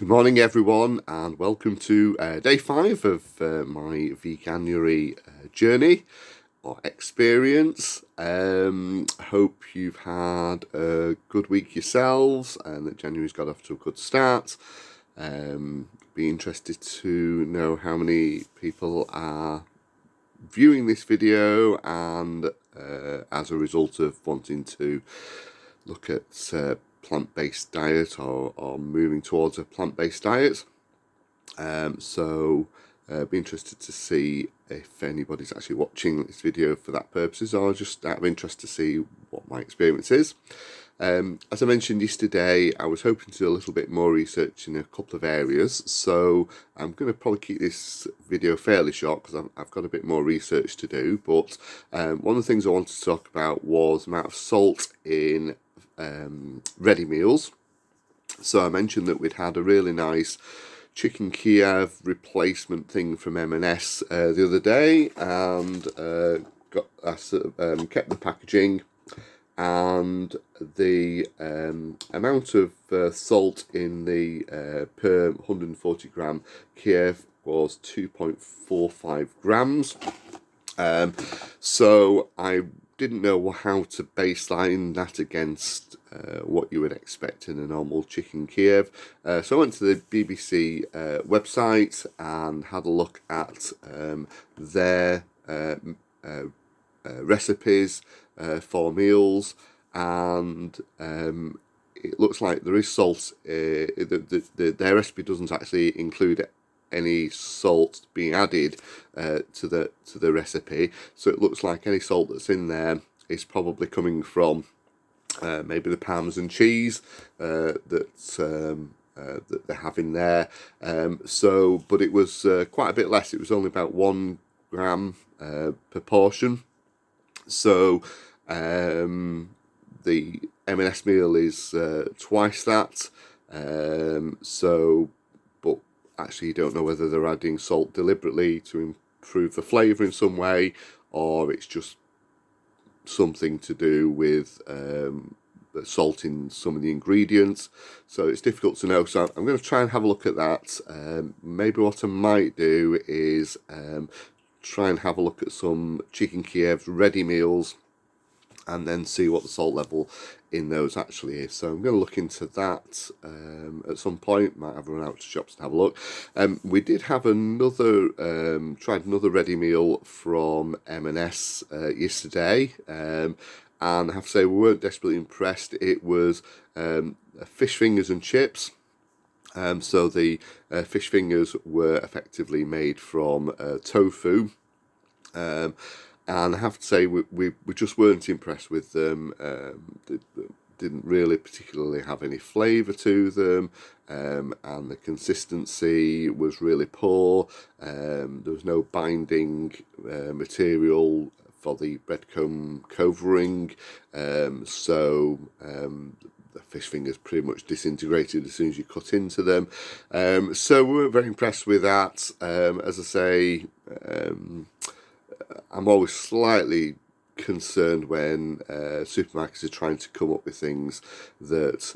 Good morning, everyone, and welcome to day 5 of my Veganuary journey or experience. Hope you've had a good week yourselves and that January's got off to a good start. Be interested to know how many people are viewing this video and as a result of wanting to look at plant-based diet or moving towards a plant-based diet. Be interested to see if anybody's actually watching this video for that purposes or just out of interest to see what my experience is. As I mentioned yesterday, I was hoping to do a little bit more research in a couple of areas, so I'm going to probably keep this video fairly short because I've got a bit more research to do. But one of the things I wanted to talk about was the amount of salt in ready meals. So I mentioned that we'd had a really nice chicken Kiev replacement thing from M&S the other day, and kept the packaging, and the amount of salt in the per 140 gram Kiev was 2.45 grams. So I didn't know how to baseline that against what you would expect in a normal chicken Kiev. So I went to the BBC website and had a look at their recipes for meals, and it looks like there is salt. Their recipe doesn't actually include any salt being added to the recipe, so it looks like any salt that's in there is probably coming from maybe the Parmesan cheese that they have in there. But it was quite a bit less. It was only about 1 gram per portion. So the M&S meal is twice that. But actually you don't know whether they're adding salt deliberately to improve the flavour in some way, or it's just something to do with salt in some of the ingredients. So it's difficult to know. So I'm going to try and have a look at that. Maybe what I might do is try and have a look at some chicken Kiev ready meals and then see what the salt level in those actually is. So I'm going to look into that at some point. Might have run out to shops to have a look. We did have tried another ready meal from M&S yesterday, and I have to say we weren't desperately impressed. It was fish fingers and chips. So the fish fingers were effectively made from tofu. And I have to say we just weren't impressed with them. They didn't really particularly have any flavour to them, and the consistency was really poor. There was no binding material for the breadcrumb covering, so the fish fingers pretty much disintegrated as soon as you cut into them. So we weren't very impressed with that. As I say, I'm always slightly concerned when supermarkets are trying to come up with things that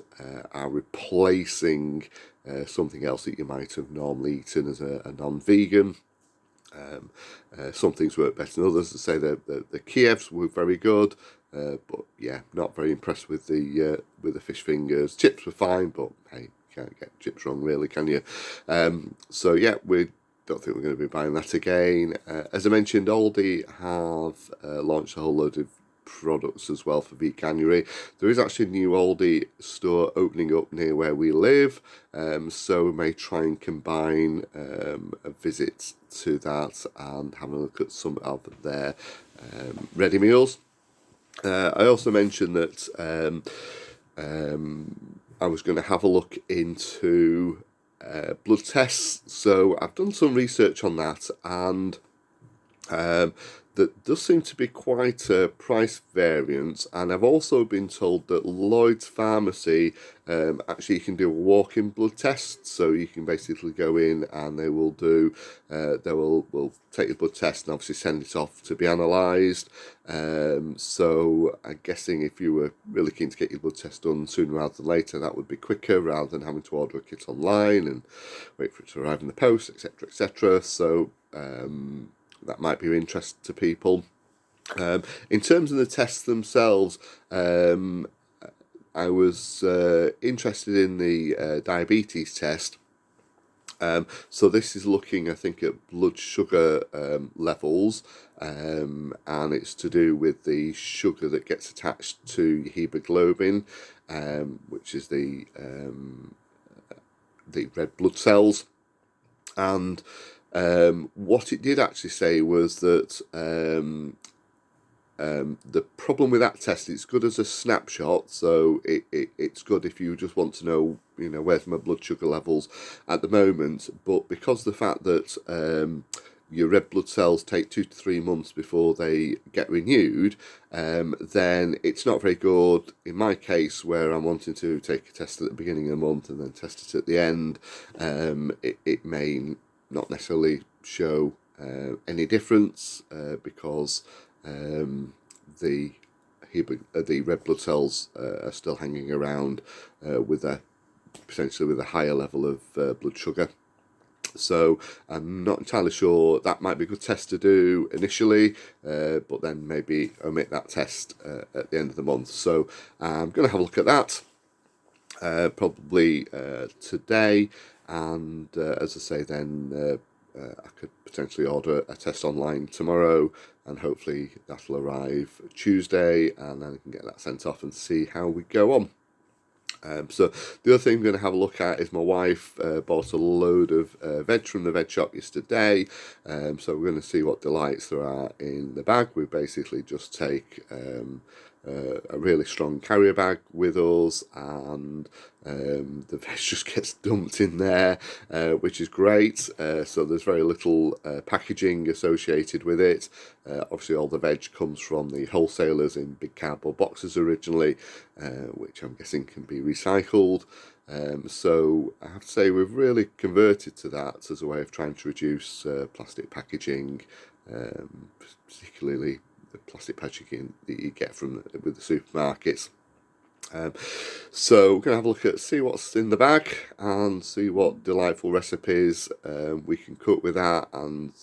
are replacing something else that you might have normally eaten as a non-vegan. Some things work better than others. To say the Kievs were very good, but yeah, not very impressed with the fish fingers. Chips were fine, but hey, you can't get chips wrong, really, can you? So yeah, we don't think we're going to be buying that again. As I mentioned, Aldi have launched a whole load of products as well for Veganuary. There is actually a new Aldi store opening up near where we live, so we may try and combine a visit to that and have a look at some of their ready meals. I also mentioned that I was going to have a look into blood tests. So I've done some research on that, and there does seem to be quite a price variance, and I've also been told that Lloyd's Pharmacy actually you can do a walk-in blood test, so you can basically go in and they will will take your blood test and obviously send it off to be analysed. So I'm guessing if you were really keen to get your blood test done sooner rather than later, that would be quicker rather than having to order a kit online and wait for it to arrive in the post, etc., etc. So that might be of interest to people. In terms of the tests themselves, I was interested in the diabetes test. So this is looking, I think, at blood sugar levels, and it's to do with the sugar that gets attached to hemoglobin, which is the red blood cells. And what it did actually say was that the problem with that test, it's good as a snapshot, so it's good if you just want to know, where's my blood sugar levels at the moment. But because of the fact that your red blood cells take 2 to 3 months before they get renewed, then it's not very good. In my case, where I'm wanting to take a test at the beginning of the month and then test it at the end, it may not necessarily show any difference because the red blood cells are still hanging around potentially with a higher level of blood sugar. So I'm not entirely sure. That might be a good test to do initially, but then maybe omit that test at the end of the month. So I'm going to have a look at that probably today, and as I say, then I could potentially order a test online tomorrow, and hopefully that'll arrive Tuesday, and then I can get that sent off and see how we go on. So the other thing I'm going to have a look at is my wife bought a load of veg from the veg shop yesterday, so we're going to see what delights there are in the bag. We basically just take a really strong carrier bag with us, and the veg just gets dumped in there, which is great. So there's very little packaging associated with it. Obviously all the veg comes from the wholesalers in big cardboard boxes originally, which I'm guessing can be recycled. So I have to say we've really converted to that as a way of trying to reduce plastic packaging, particularly the plastic packaging that you get with the supermarkets. So we're going to have a look at, see what's in the bag and see what delightful recipes we can cook with that, and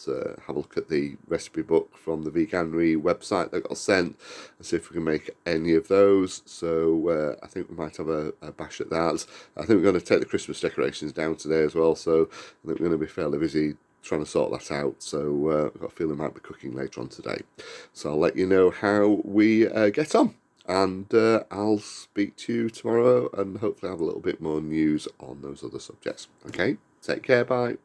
have a look at the recipe book from the Veganuary website that got sent and see if we can make any of those. So I think we might have a bash at that. I think we're going to take the Christmas decorations down today as well, so I think we're going to be fairly busy trying to sort that out. So I've got a feeling I might be cooking later on today. So I'll let you know how we get on. And I'll speak to you tomorrow and hopefully have a little bit more news on those other subjects. Okay, take care, bye.